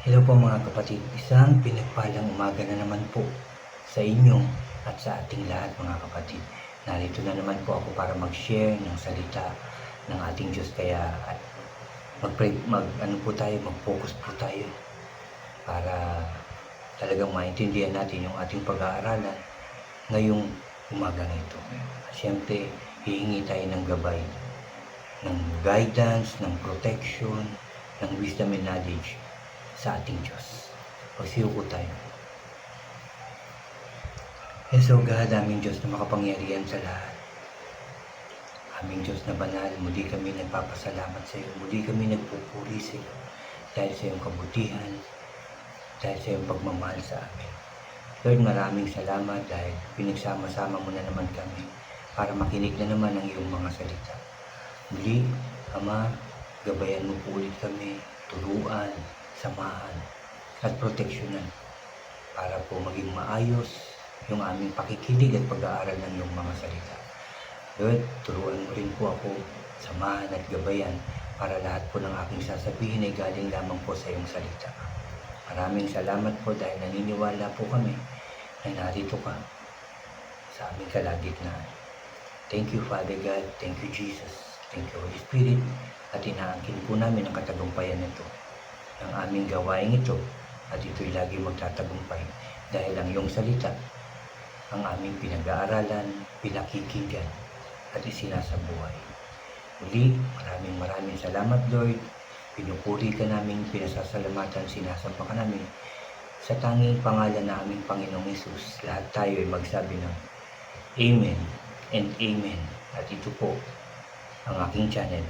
Hello po mga kapatid, isang pinagpalang umaga na naman po sa inyo at sa ating lahat mga kapatid. Narito na naman po ako para mag-share ng salita ng ating Diyos, kaya at mag-pray, mag-focus po tayo para talagang maintindihan natin yung ating pag-aaralan ngayong umaga na ito. At syempre, hihingi tayo ng gabay, ng guidance, ng protection, ng wisdom and knowledge sa ating Diyos. Pagsiyuko tayo. Yes, O God, aming Diyos na makapangyarihan sa lahat. Aming Diyos na banal, muli kami nagpapasalamat sa iyo. Muli kami nagpupuri sa iyo dahil sa iyong kabutihan, dahil sa iyong pagmamahal sa amin. Lord, maraming salamat dahil pinagsama-sama mo na naman kami para makinig na naman ang iyong mga salita. Muli, Ama, gabayan mo po ulit kami, turuan, samahan at proteksyonan para po maging maayos yung aming pakikinig at pag-aaral ng iyong mga salita. Lord, turuan mo rin po ako, samahan at gabayan para lahat po ng aking sasabihin ay galing lamang po sa iyong salita. Maraming salamat po dahil naniniwala po kami na narito ka sa aming kalagitnaan. Thank you, Father God. Thank you, Jesus. Thank you, Holy Spirit. At inaangkin po namin ang katagumpayan nito ng aming gawain ito, at ito'y lagi magtatagumpay dahil ang iyong salita ang aming pinag-aaralan, pinakikinggan at isinasabuhay. Muli, maraming salamat, Lord. Pinupuri ka namin, pinasasalamatan, sinasamba ka namin sa tanging pangalan na aming Panginoong Hesus. Lahat tayo ay magsabi ng Amen and Amen. At ito po ang aking channel.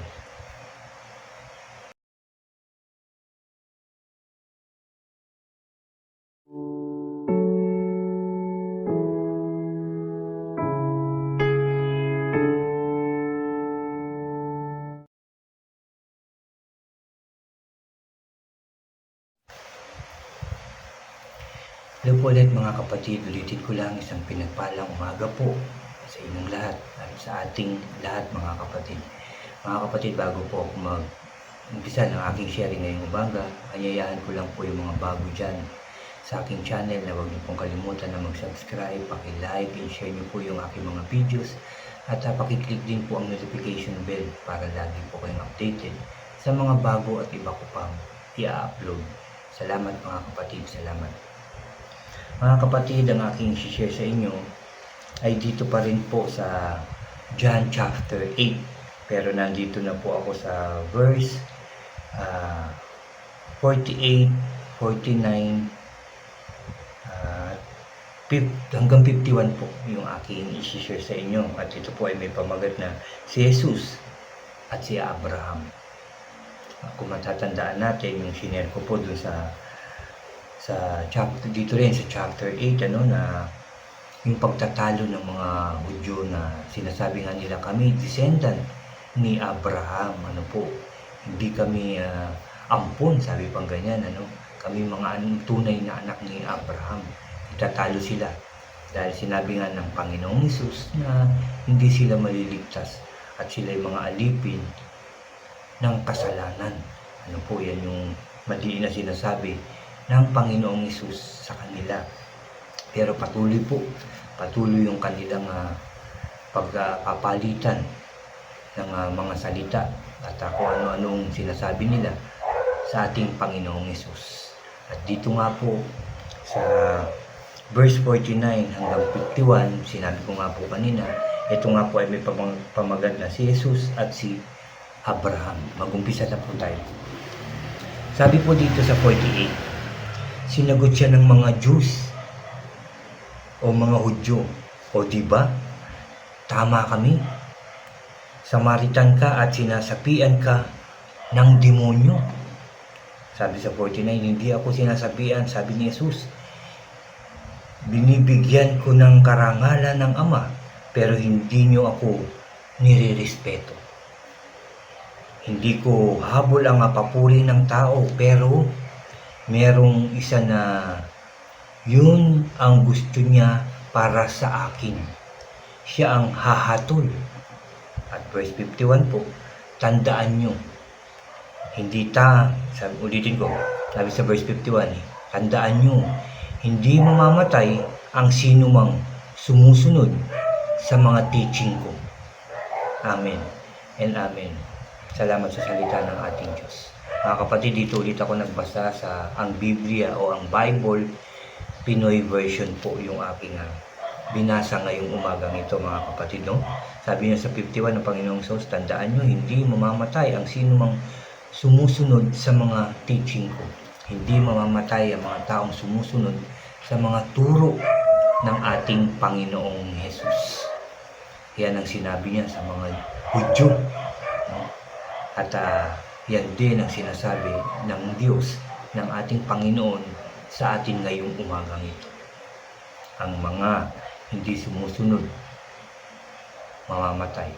Hello po ulit mga kapatid, ulitin ko lang isang pinagpalang umaga po sa inyong lahat at sa ating lahat mga kapatid. Mga kapatid, bago po ako mag-umpisa ng aking sharing ngayong umaga, anyayahan ko lang po yung mga bago dyan sa aking channel na huwag niyo pong kalimutan na mag-subscribe, paki-like and share niyo po yung aking mga videos at paki-click din po ang notification bell para lagi po kayong updated sa mga bago at iba ko pang i-upload. Salamat mga kapatid, salamat. Mga kapatid, ang aking share sa inyo ay dito pa rin po sa John chapter 8. Pero nandito na po ako sa verse 48, 49, hanggang 51 po yung aking i-share sa inyo. At ito po ay may pamagat na si Jesus at si Abraham. Kung matatandaan natin, yung shinare ko po dun sa chapter dito rin sa chapter 8 na yung pagtatalo ng mga Hudyo na sinasabi nga nila kami descendant ni Abraham, hindi kami ampon, sabi pang ganyan, kami mga tunay na anak ni Abraham. Itatalo sila dahil sinabi nga ng Panginoong Hesus na hindi sila maliligtas at sila ay mga alipin ng kasalanan. Yan yung mali na sinasabi ng Panginoong Hesus sa kanila. Pero patuloy yung kanilang pagpapalitan ng mga salita at kung ano-anong sinasabi nila sa ating Panginoong Hesus. At dito nga po sa verse 49 hanggang 51, sinabi ko nga po kanina, ito nga po ay may pamagat na si Jesus at si Abraham. Mag-umpisa na po tayo. Sabi po dito sa 48, sinagot siya ng mga Jews o mga Hudyo, o diba, tama kami, Samaritan ka at sinasapian ka ng demonyo. Sabi sa 49, hindi ako sinasapian, sabi ni Jesus, binibigyan ko ng karangalan ng Ama, pero hindi nyo ako nire-respeto. Hindi ko habol ang papuri ng tao, pero merong isa na yun ang gusto niya para sa akin. Siya ang hahatol. At verse 51 po, tandaan nyo, ulitin ko, Sabi sa verse 51, tandaan nyo, hindi mamamatay ang sinumang sumusunod sa mga teaching ko. Amen and amen. Salamat sa salita ng ating Diyos. Mga kapatid, dito ulit ako nagbasa sa ang Biblia o ang Bible, Pinoy version po yung aking binasa ngayong umagang ito, mga kapatid. No? Sabi niya sa 51 ng Panginoong Sos, tandaan nyo, hindi mamamatay ang sinumang sumusunod sa mga teaching ko. Hindi mamamatay ang mga taong sumusunod sa mga turo ng ating Panginoong Jesus. Yan ang sinabi niya sa mga Hudyo. No? At yan din ang sinasabi ng Diyos, ng ating Panginoon sa atin ngayong umagang ito. Ang mga hindi sumusunod, mamamatay.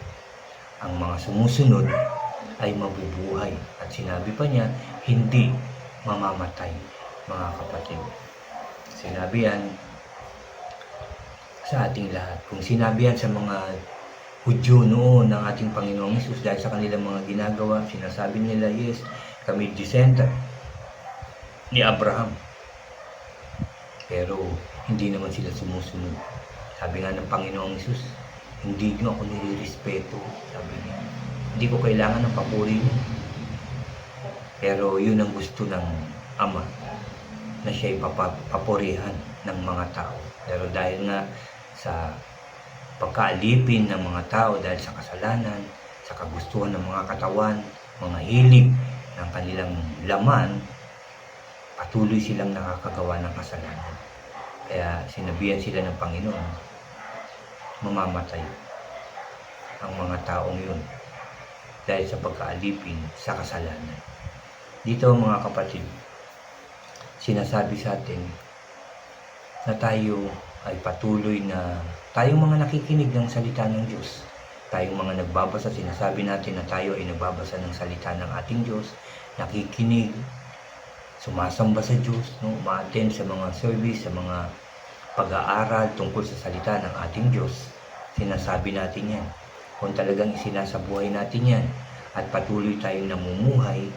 Ang mga sumusunod ay mabubuhay. At sinabi pa niya, hindi mamamatay, mga kapatid. Sinabi yan sa ating lahat. Kung sinabi yan sa mga Hudyo noon ng ating Panginoong Hesus dahil sa kanilang mga ginagawa, sinasabi nila, yes, kami descendant ni Abraham. Pero hindi naman sila sumusunod. Sabi nga ng Panginoong Hesus, hindi nyo ako nilirespeto. Sabi niya, hindi ko kailangan ng papuri niyo. Pero yun ang gusto ng Ama, na siya'y papurihan ng mga tao. Pero dahil nga sa pagkaalipin ng mga tao, dahil sa kasalanan, sa kagustuhan ng mga katawan, mga hilig ng kanilang laman, patuloy silang nakakagawa ng kasalanan. Kaya sinabihan sila ng Panginoon, mamamatay ang mga taong yun dahil sa pagkaalipin sa kasalanan. Dito, mga kapatid, sinasabi sa atin na tayo ay patuloy na tayong mga nakikinig ng salita ng Diyos, tayong mga nagbabasa, sinasabi natin na tayo ay nagbabasa ng salita ng ating Diyos, nakikinig, sumasamba sa Diyos, no? Ma-attend sa mga service, sa mga pag-aaral tungkol sa salita ng ating Diyos. Sinasabi natin yan. Kung talagang isinasabuhay natin yan at patuloy tayong namumuhay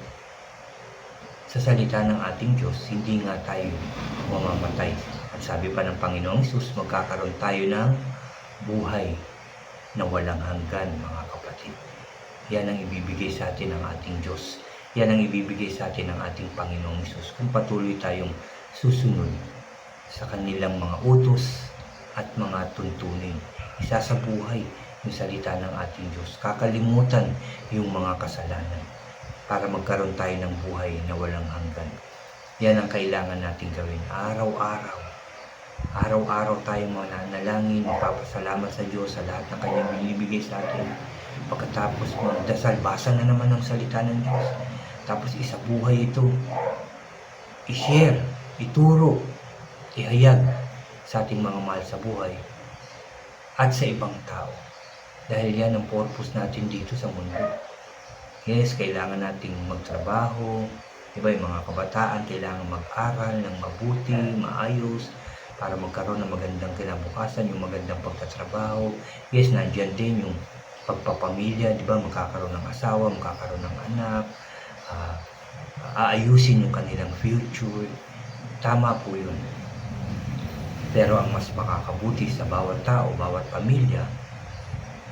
sa salita ng ating Diyos, hindi nga tayo mamamatay. At sabi pa ng Panginoong Hesus, magkakaroon tayo ng buhay na walang hanggan, mga kapatid. Yan ang ibibigay sa atin ng ating Diyos. Yan ang ibibigay sa atin ng ating Panginoong Hesus kung patuloy tayong susunod sa kanilang mga utos at mga tuntunin. Isasabuhay yung salita ng ating Diyos. Kakalimutan yung mga kasalanan para magkaroon tayo ng buhay na walang hanggan. Yan ang kailangan natin gawin. Araw-araw. Araw-araw tayong mananalangin, magpapasalamat sa Diyos sa lahat ng kanyang binibigay sa atin. Pagkatapos magdasal, basa na naman ang salita ng Diyos. Tapos isabuhay ito. I-share, ituro, ihayag sa ating mga mahal sa buhay at sa ibang tao. Dahil yan ang purpose natin dito sa mundo. Yes, kailangan nating magtrabaho. Diba, yung mga kabataan kailangan mag-aral ng mabuti, maayos, para magkaroon ng magandang kinabukasan, yung magandang pagtatrabaho. Yes, nandiyan din yung pagpapamilya, diba, magkakaroon ng asawa, magkakaroon ng anak, aayusin yung kanilang future. Tama po yun. Pero ang mas makakabuti sa bawat tao, bawat pamilya,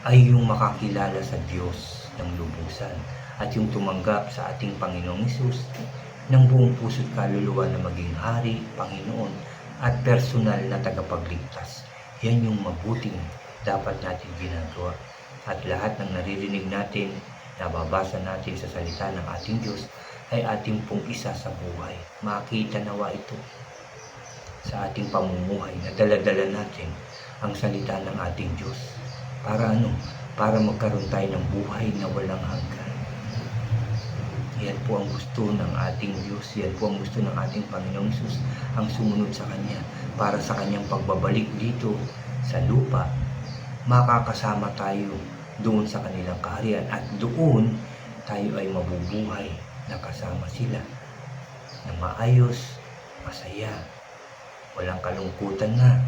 ay yung makakilala sa Diyos ng lubusan at yung tumanggap sa ating Panginoong Hesus ng buong puso't kaluluwa na maging Hari, Panginoon at personal na tagapagligtas. Yan yung mabuting dapat natin ginagawa. At lahat ng naririnig natin, nababasa natin sa salita ng ating Diyos ay ating pong isa sa buhay. Makita nawa ito sa ating pamumuhay na dala-dala natin ang salita ng ating Diyos. Para ano? Para magkaroon tayo ng buhay na walang hanggan. Yan po ang gusto ng ating Diyos. Yan po ang gusto ng ating Panginoong Hesus, ang sumunod sa Kanya. Para sa Kanyang pagbabalik dito sa lupa, makakasama tayo doon sa kanilang kaharian. At doon, tayo ay mabubuhay na kasama sila. Na maayos, masaya, walang kalungkutan na.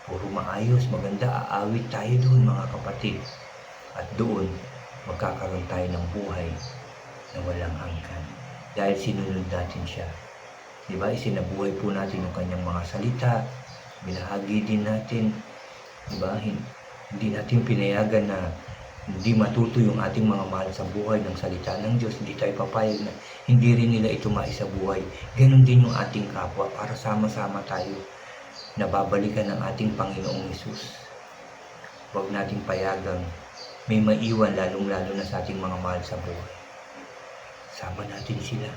Puro maayos, maganda, aawit tayo doon, mga kapatid. At doon, magkakaroon tayo ng buhay na walang hanggan. dahil sinunod natin siya. Diba? Isinabuhay po natin yung kanyang mga salita, binahagi din natin, diba? Hindi natin pinayagan na hindi matuto yung ating mga mahal sa buhay ng salita ng Diyos. Hindi tayo papayag na hindi rin nila ito maisabuhay. Ganon din yung ating kapwa para sama-sama tayo nababalikan ng ating Panginoong Hesus. Huwag nating payagang may maiwan lalong-lalo na sa ating mga mahal sa buhay. Sama natin sila.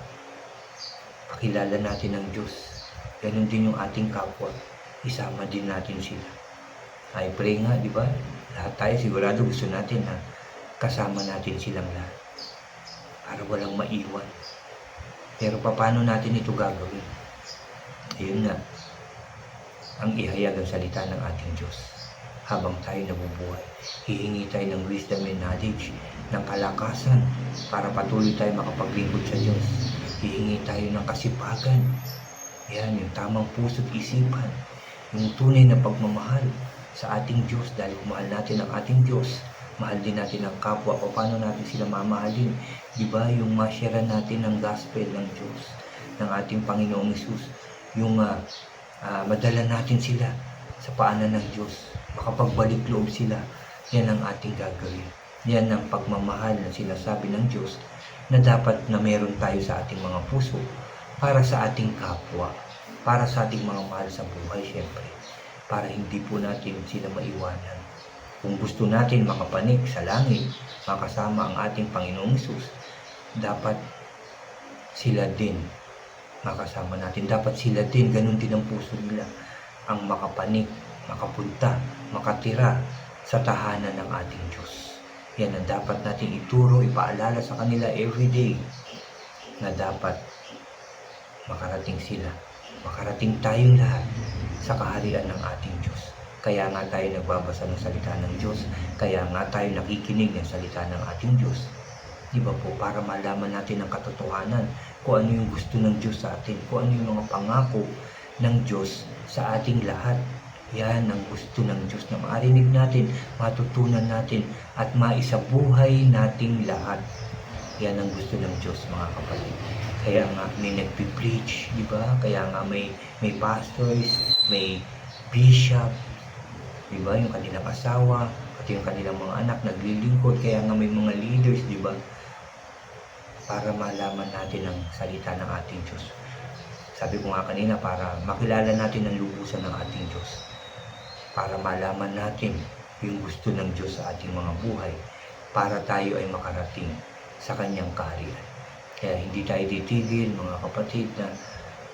Pakilala natin ang Diyos. Ganon din yung ating kapwa. Isama din natin sila. I pray nga, di ba? Lahat tayo sigurado gusto natin na kasama natin silang lahat. Para walang maiwan. Pero paano natin ito gagawin? Ayun nga. Ang ihayag ang salita ng ating Diyos. Habang tayo nabubuhay, hihingi tayo ng wisdom and knowledge, ng kalakasan para patuloy tayo makapaglingkod sa Diyos. Hihingi tayo ng kasipagan. Yan, yung tamang puso't isipan. Yung tunay na pagmamahal sa ating Diyos dahil mahal natin ang ating Diyos. Mahal din natin ang kapwa. O paano natin sila mamahalin? Diba yung ma-share natin ng gospel ng Diyos, ng ating Panginoong Hesus. Yung madala natin sila sa paanan ng Diyos. Makapagbalik loob sila. Yan ang ating gagawin. Yan ang pagmamahal na sinasabi ng Diyos na dapat na meron tayo sa ating mga puso para sa ating kapwa, para sa ating mga mahal sa buhay, syempre, para hindi po natin sila maiwanan. Kung gusto natin makapanik sa langit, makasama ang ating Panginoong Hesus, dapat sila din makasama natin. Dapat sila din, ganun din ang puso nila, ang makapanik, makapunta, makatira sa tahanan ng ating Diyos. Yan ang dapat natin ituro, ipaalala sa kanila everyday na dapat makarating sila. Makarating tayong lahat sa kaharian ng ating Diyos. Kaya nga tayo nagbabasa ng salita ng Diyos. Kaya nga tayo nakikinig ng salita ng ating Diyos. Di ba po? Para malaman natin ang katotohanan kung ano yung gusto ng Diyos sa atin. Kung ano yung mga pangako ng Diyos sa ating lahat. Yan ang gusto ng Diyos na marinig natin, matutunan natin, at maisabuhay nating lahat. Yan ang gusto ng Diyos, mga kapatid. Kaya nga may nagpipreach, di ba? Kaya nga may pastors, may bishop, di ba? Yung kanilang asawa, pati yung kanilang mga anak naglilingkod. Kaya nga may mga leaders, di ba? Para malaman natin ang salita ng ating Diyos. Sabi ko nga kanina, para makilala natin ang lubusan ng ating Diyos. Para malaman natin yung gusto ng Diyos sa ating mga buhay. Para tayo ay makarating sa kanyang kaharian. Kaya hindi tayo titigil, mga kapatid, na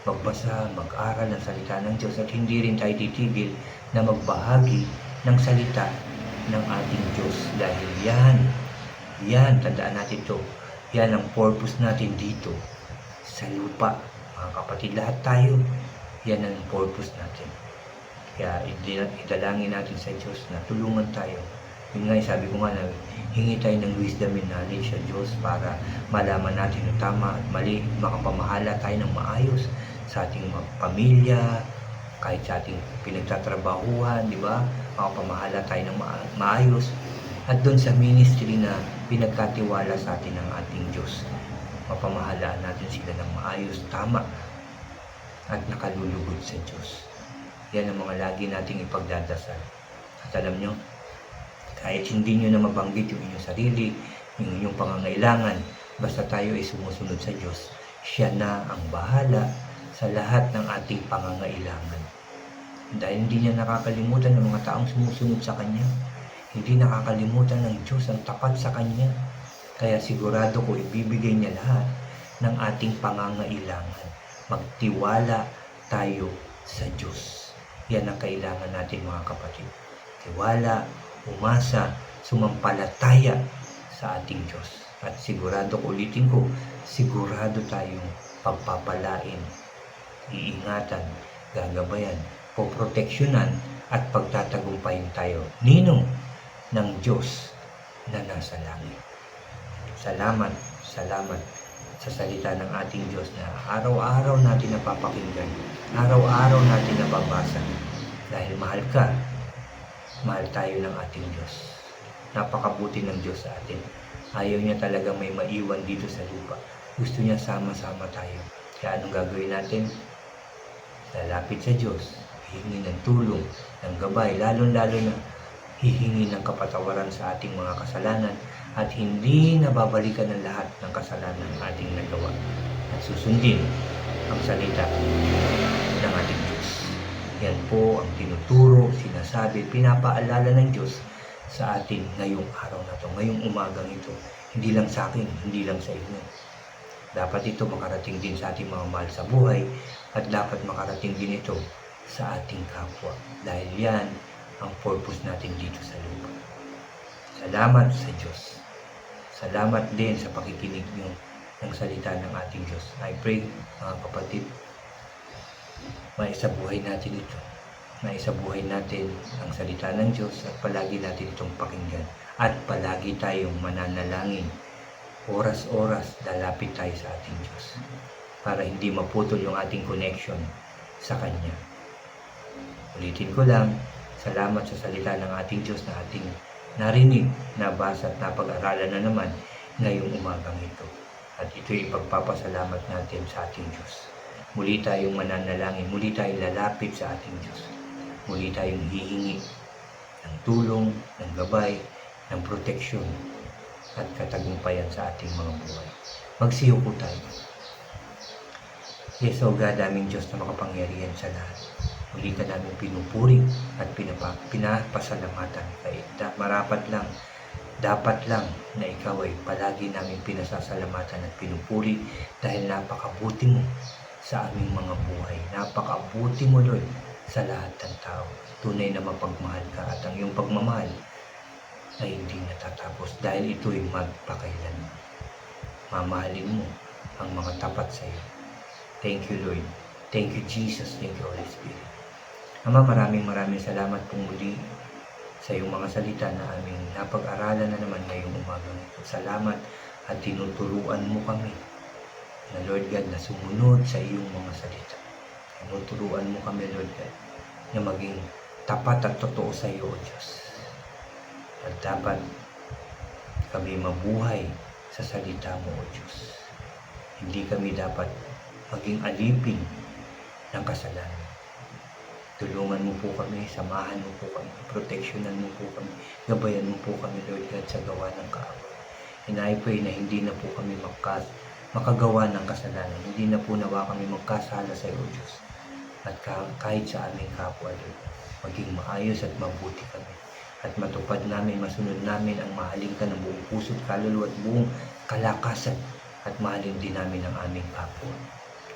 magbasa, mag-aral ng salita ng Diyos, at hindi rin tayo titigil na magbahagi ng salita ng ating Diyos. Dahil yan, tandaan natin ito, yan ang purpose natin dito sa lupa. Mga kapatid, lahat tayo, yan ang purpose natin. Kaya idalangin natin sa Diyos na tulungan tayo. Yun nga, sabi ko nga na hingi tayo ng wisdom and knowledge sa Diyos para malaman natin yung tama at mali, makapamahala tayo ng maayos sa ating pamilya, kahit sa ating pinagtatrabahuhan, di ba? Makapamahala tayo ng maayos. At doon sa ministry na pinagkatiwala sa atin ng ating Diyos, mapamahalaan natin sila ng maayos, tama, at nakalulugod sa Diyos. Yan ang mga lagi nating ipagdadasal. At alam nyo, kahit hindi nyo na mabanggit yung inyong sarili, yung inyong pangangailangan, basta tayo ay sumusunod sa Diyos, siya na ang bahala sa lahat ng ating pangangailangan. Dahil hindi niya nakakalimutan ng mga taong sumusunod sa Kanya. Hindi nakakalimutan ng Diyos ang tapat sa Kanya. Kaya sigurado ko ibibigay niya lahat ng ating pangangailangan. Magtiwala tayo sa Diyos. Yan ang kailangan natin, mga kapatid. Tiwala, umasa, sumampalataya sa ating Diyos. At sigurado ko, ulitin ko, sigurado tayong pagpapalain, iingatan, gagabayan, poproteksyonan at pagtatagumpayin tayo. Ninong ng Diyos na nasa langit. Salamat sa salita ng ating Diyos na araw-araw natin napapakinggan, araw-araw natin nababasa. Dahil mahal ka, mahal tayo ng ating Diyos. Napakabuti ng Diyos sa atin. Ayaw niya talaga may maiwan dito sa lupa. Gusto niya sama-sama tayo. Kaya anong gagawin natin? Lalapit sa Diyos, hihingi ng tulong, ng gabay, lalo-lalo na hihingi ng kapatawaran sa ating mga kasalanan at hindi nababalikan ng lahat ng kasalanan ng ating nagawa at susundin ang salita ng ating Diyos. Yan po ang tinuturo, sinasabi, pinapaalala ng Diyos sa atin ngayong araw na to, ngayong umagang ito. Hindi lang sa akin, hindi lang sa inyo. Dapat ito makarating din sa ating mga mahal sa buhay at dapat makarating din ito sa ating kapwa. Dahil yan ang purpose natin dito sa lupa. Salamat sa Diyos. Salamat din sa pakikinig niyo ng salita ng ating Diyos. I pray, mga kapatid, maisabuhay natin ito. Maisabuhay natin ang salita ng Diyos at palagi natin itong pakinggan. At palagi tayong mananalangin. Oras-oras lalapit tayo sa ating Diyos para hindi maputol yung ating connection sa Kanya. Ulitin ko lang, salamat sa salita ng ating Diyos na ating narinig, nabasa at napag-aralan na naman ngayong umagang ito. At ito'y ipagpapasalamat natin sa ating Diyos. Muli tayong mananalangin, muli tayong lalapit sa ating Diyos. Muli tayong hihingi ng tulong, ng gabay, ng proteksyon at katagumpayan sa ating mga buhay. Magsiyo po tayo. Yes, O God, aming Diyos na makapangyarihan sa lahat. Muli ka namin pinupuri at pinapasalamatan. Marapat lang, dapat lang na ikaw ay palagi namin pinasasalamatan at pinupuri dahil napakabuti mo sa aming mga buhay. Napakabuti mo, Lord, sa lahat ng tao. Tunay na mapagmahal ka at ang iyong pagmamahal ay hindi natatapos dahil ito'y magpakailan. Mamahalin mo ang mga tapat sa iyo. Thank you, Lord. Thank you, Jesus. Thank you, Holy Spirit. Ama, maraming salamat po muli sa iyong mga salita na aming napag-aralan na naman ngayong umagang ito. Salamat at tinuturuan mo kami na Lord God na sumunod sa iyong mga salita. Tinuturuan mo kami, Lord God, na maging tapat at totoo sa iyo, O Diyos. At dapat kami mabuhay sa salita mo, O Diyos. Hindi kami dapat maging alipin ng kasalanan. Tulungan mo po kami, samahan mo po kami, proteksyonan mo po kami, gabayan mo po kami, Lord God, sa gawa ng kaaway. And I pray na hindi na po kami makagawa ng kasalanan. Hindi na po nawa kami magkasala sa iyo, Diyos. At kahit sa aming kapwa, Lord, maging maayos at mabuti kami. At matupad namin, masunod namin ang mahalin ka ng buong puso't kaluluwa at buong kalakasan. At mahalin din namin ang aming kapwa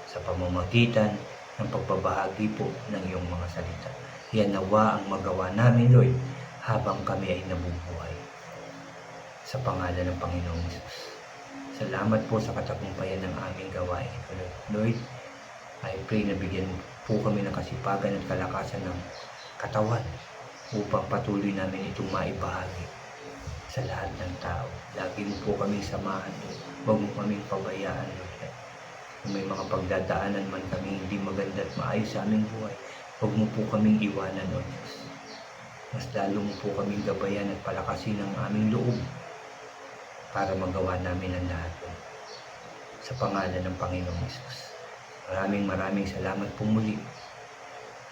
sa pamamagitan ng pagbabahagi po ng iyong mga salita. Yan nawa ang magawa namin, Lord, habang kami ay nabubuhay. Sa pangalan ng Panginoong Jesus. Salamat po sa katagumpayan ng aming gawain. Lord, I pray na bigyan po kami ng kasipagan at kalakasan ng katawan upang patuloy namin itong maibahagi sa lahat ng tao. Lagi mo po kaming samahan, Lord. Huwag mo kaming pabayaan, Lord. Kung may mga pagdadaanan man kami hindi maganda at maayos sa aming buhay, huwag mo po kaming iwanan, O Diyos. Mas lalo mo po kaming gabayan at palakasin ang aming loob para magawa namin ang lahat, Lord. Sa pangalan ng Panginoong Jesus. Maraming salamat po muli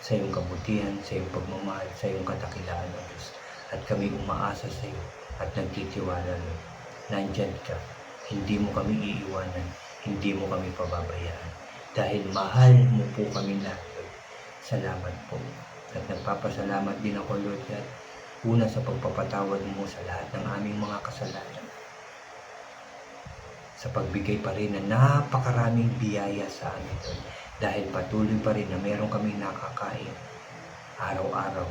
sa iyong kabutihan, sa iyong pagmamahal, sa iyong katakilaan, O Diyos. At kami umaasa sa iyo at nagtitiwala, Lord. Nandyan ka. Hindi mo kami iiwanan. Hindi mo kami pababayaan. Dahil mahal mo po kami lahat, Lord. Salamat po. At nagpapasalamat din ako, Lord God. Una sa pagpapatawad mo sa lahat ng aming mga kasalanan. Sa pagbigay pa rin na napakaraming biyaya sa amin, Lord. Dahil patuloy pa rin na meron kami nakakain araw-araw.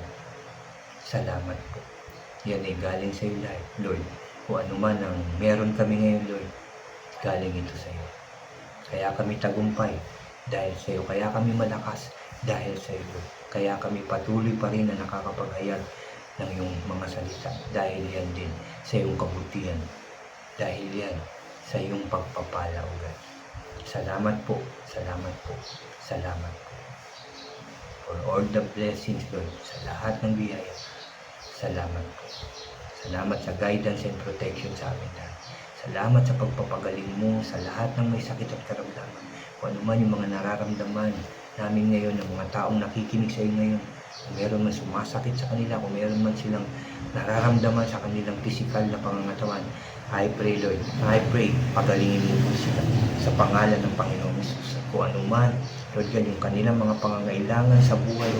Salamat po. Yan ay galing sa iyo, Lord. Kung ano man ang meron kami ngayon, Lord, galing ito sa iyo. Kaya kami tagumpay dahil sa iyo. Kaya kami malakas dahil sa iyo, Lord. Kaya kami patuloy pa rin na nakakapaghayag ng iyong mga salita. Dahil yan din sa iyong kabutihan. Dahil yan sa iyong pagpapala, O God. Salamat po, salamat po, salamat po. For all the blessings, Lord, sa lahat ng biyaya, salamat po. Salamat sa guidance and protection sa amin lahat. Sa Salamat sa pagpapagaling mo sa lahat ng may sakit at karamdaman. Kung ano man yung mga nararamdaman namin ngayon, ng mga taong nakikinig sa iyo ngayon, kung meron man sumasakit sa kanila, kung meron man silang nararamdaman sa kanilang physical na pangangatawan, I pray, Lord, I pray, pagalingin mo po sila sa pangalan ng Panginoong Hesus. Kung ano man, Lord God, yung kanilang mga pangangailangan sa buhay,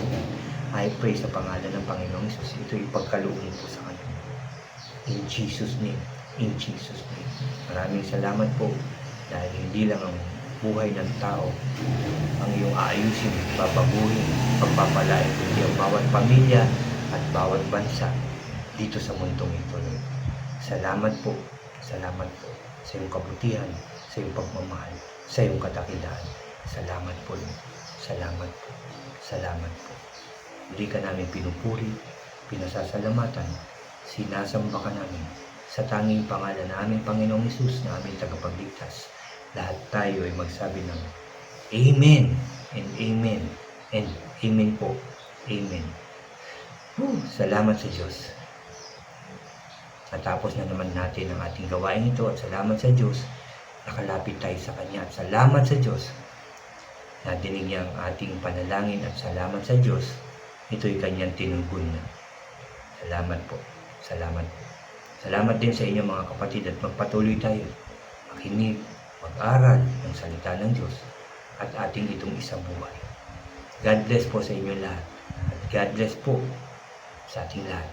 I pray sa pangalan ng Panginoong Hesus, ito ipagkaloob mo po sa kanila. In Jesus' name, in Jesus' name. Maraming salamat po dahil hindi lang ang buhay ng tao ang iyong aayusin, babaguhin, pagpapalain, kundi ang bawat pamilya at bawat bansa dito sa mundong ito. Lord. Salamat po sa iyong kabutihan, sa iyong pagmamahal, sa iyong kadakilaan. Salamat po, Lord. Salamat po. Salamat po. Hindi ka namin pinupuri, pinasasalamatan, sinasamba ka namin sa tanging pangalan na aming Panginoong Hesus na aming tagapagligtas. Lahat tayo ay magsabi ng Amen and Amen and Amen po. Amen. Salamat sa Diyos. Natapos na naman natin ang ating gawain ito at salamat sa Diyos. Nakalapit tayo sa Kanya at salamat sa Diyos. Nadinig niya ang ating panalangin at salamat sa Diyos. Ito'y Kanyang tinugon na. Salamat po. Salamat po. Salamat din sa inyo mga kapatid at magpatuloy tayo. Makinig, mag-aral ng salita ng Diyos at ating itong isang buhay. God bless po sa inyo lahat. At God bless po sa ating lahat.